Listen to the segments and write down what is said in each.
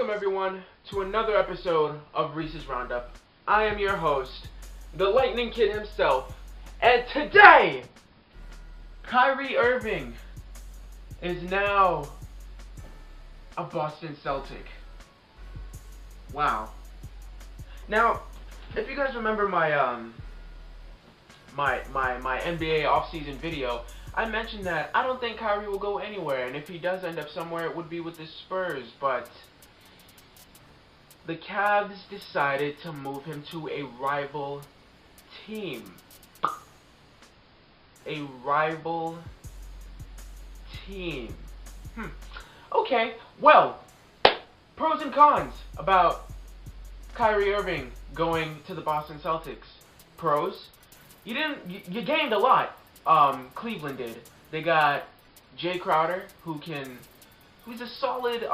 Welcome everyone to another episode of Reese's Roundup. I am your host, the Lightning Kid himself, and today, Kyrie Irving is now a Boston Celtic. Wow. Now, if you guys remember my my NBA offseason video, I mentioned that I don't think Kyrie will go anywhere, and if he does end up somewhere, it would be with the Spurs, but the Cavs decided to move him to a rival team. A rival team. Okay, well, pros and cons about Kyrie Irving going to the Boston Celtics. Pros, you gained a lot. Cleveland did. They got Jay Crowder, who's a solid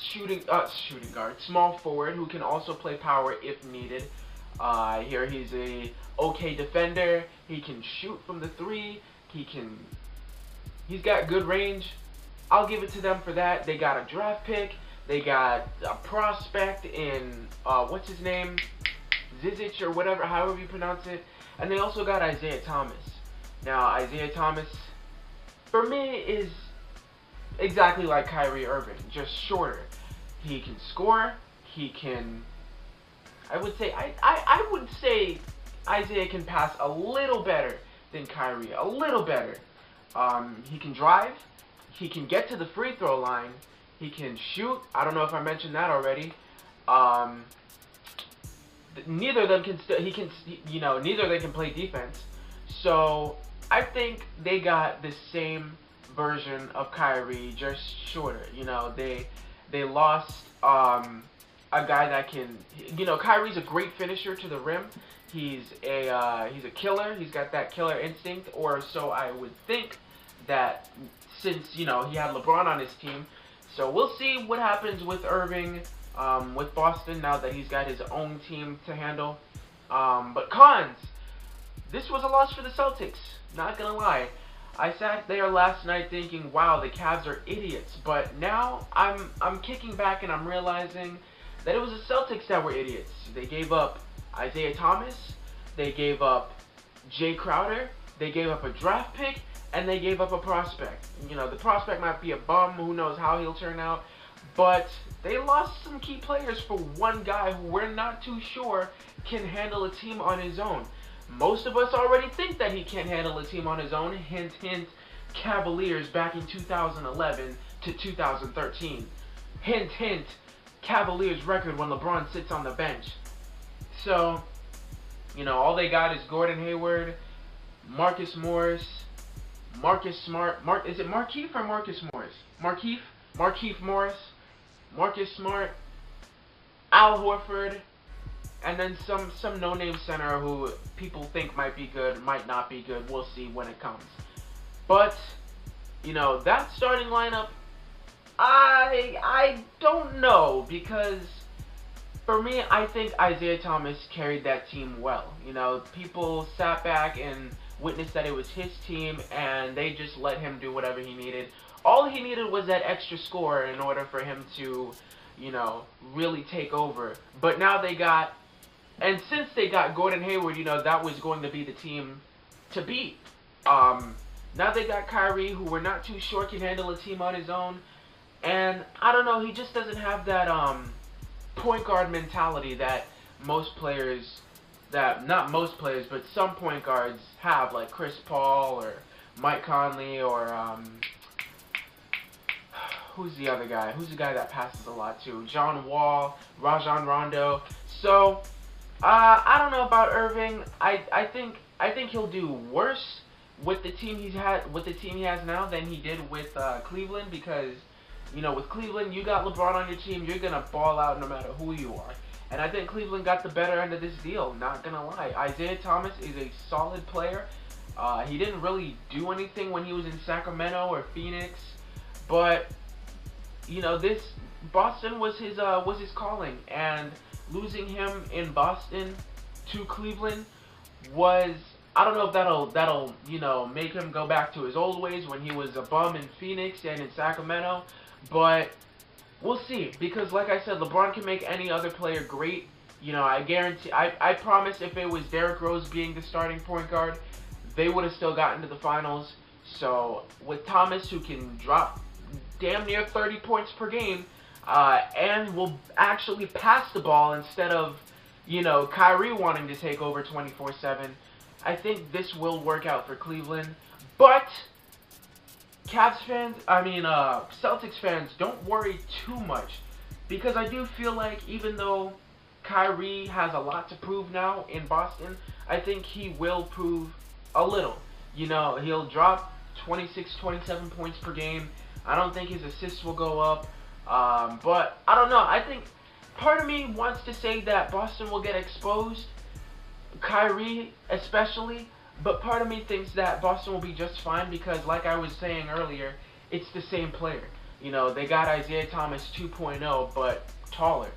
shooting guard, small forward who can also play power if needed. I hear he's a okay defender. He can shoot from the three. He's got good range. I'll give it to them for that. They got a draft pick. They got a prospect in what's his name, Zizic or whatever, however you pronounce it. And they also got Isaiah Thomas. Now Isaiah Thomas, for me, is exactly like Kyrie Irving, just shorter. He can score. He can. I would say Isaiah can pass a little better than Kyrie, a little better. He can drive. He can get to the free throw line. He can shoot. I don't know if I mentioned that already. Neither of them can. Neither of them can play defense. So I think they got the same version of Kyrie, just shorter. They lost a guy that can. Kyrie's a great finisher to the rim. He's a killer. He's got that killer instinct, or so I would think. That since he had LeBron on his team, so we'll see what happens with Irving, with Boston now that he's got his own team to handle. But cons. This was a loss for the Celtics. Not gonna lie. I sat there last night thinking, wow, the Cavs are idiots. But now I'm kicking back and I'm realizing that it was the Celtics that were idiots. They gave up Isaiah Thomas. They gave up Jay Crowder. They gave up a draft pick. And they gave up a prospect. The prospect might be a bum. Who knows how he'll turn out. But they lost some key players for one guy who we're not too sure can handle a team on his own. Most of us already think that he can't handle a team on his own. Hint, hint, Cavaliers back in 2011 to 2013. Hint, hint, Cavaliers record when LeBron sits on the bench. So, all they got is Gordon Hayward, Marcus Morris, Marcus Smart. Is it Markieff or Marcus Morris? Markieff Morris, Marcus Smart, Al Horford, and then some no-name center who people think might be good, might not be good. We'll see when it comes. But that starting lineup, I don't know, because for me, I think Isaiah Thomas carried that team well. People sat back and witnessed that it was his team, and they just let him do whatever he needed. All he needed was that extra score in order for him to, really take over. But now they got, and since they got Gordon Hayward, that was going to be the team to beat. Now they got Kyrie, who we're not too sure can handle a team on his own. And I don't know, he just doesn't have that point guard mentality that most players, not most players, but some point guards have, like Chris Paul or Mike Conley or who's the other guy? Who's the guy that passes a lot too? John Wall, Rajon Rondo. So I don't know about Irving. I think he'll do worse with the team he has now than he did with Cleveland, because with Cleveland you got LeBron on your team, you're gonna ball out no matter who you are. And I think Cleveland got the better end of this deal, not gonna lie. Isaiah Thomas is a solid player. He didn't really do anything when he was in Sacramento or Phoenix, but this Boston was his calling, and losing him in Boston to Cleveland was, I don't know if that'll make him go back to his old ways when he was a bum in Phoenix and in Sacramento, but we'll see, because like I said, LeBron can make any other player great. You know, I guarantee, I promise if it was Derrick Rose being the starting point guard, they would have still gotten to the finals. So with Thomas, who can drop damn near 30 points per game, and will actually pass the ball instead of, you know, Kyrie wanting to take over 24/7, I think this will work out for Cleveland. But Cavs fans, Celtics fans, don't worry too much, because I do feel like even though Kyrie has a lot to prove now in Boston, I think he will prove a little. You know, he'll drop 26, 27 points per game. I don't think his assists will go up, but I don't know. I think part of me wants to say that Boston will get exposed, Kyrie especially, but part of me thinks that Boston will be just fine because, like I was saying earlier, it's the same player. You know, they got Isaiah Thomas 2.0, but taller,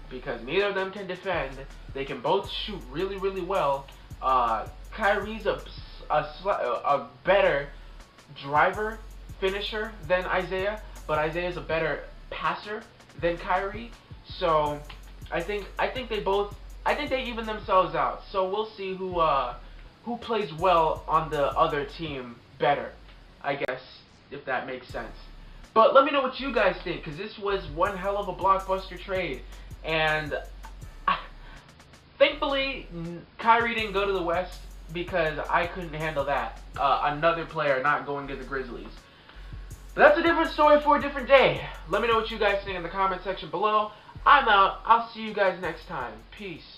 because neither of them can defend. They can both shoot really, really well. Kyrie's a better driver, finisher than Isaiah, but Isaiah's a better passer than Kyrie. So I think they even themselves out. So we'll see who plays well on the other team better, I guess, if that makes sense. But let me know what you guys think, because this was one hell of a blockbuster trade. And thankfully, Kyrie didn't go to the West, because I couldn't handle that. Another player not going to the Grizzlies. But that's a different story for a different day. Let me know what you guys think in the comment section below. I'm out. I'll see you guys next time. Peace.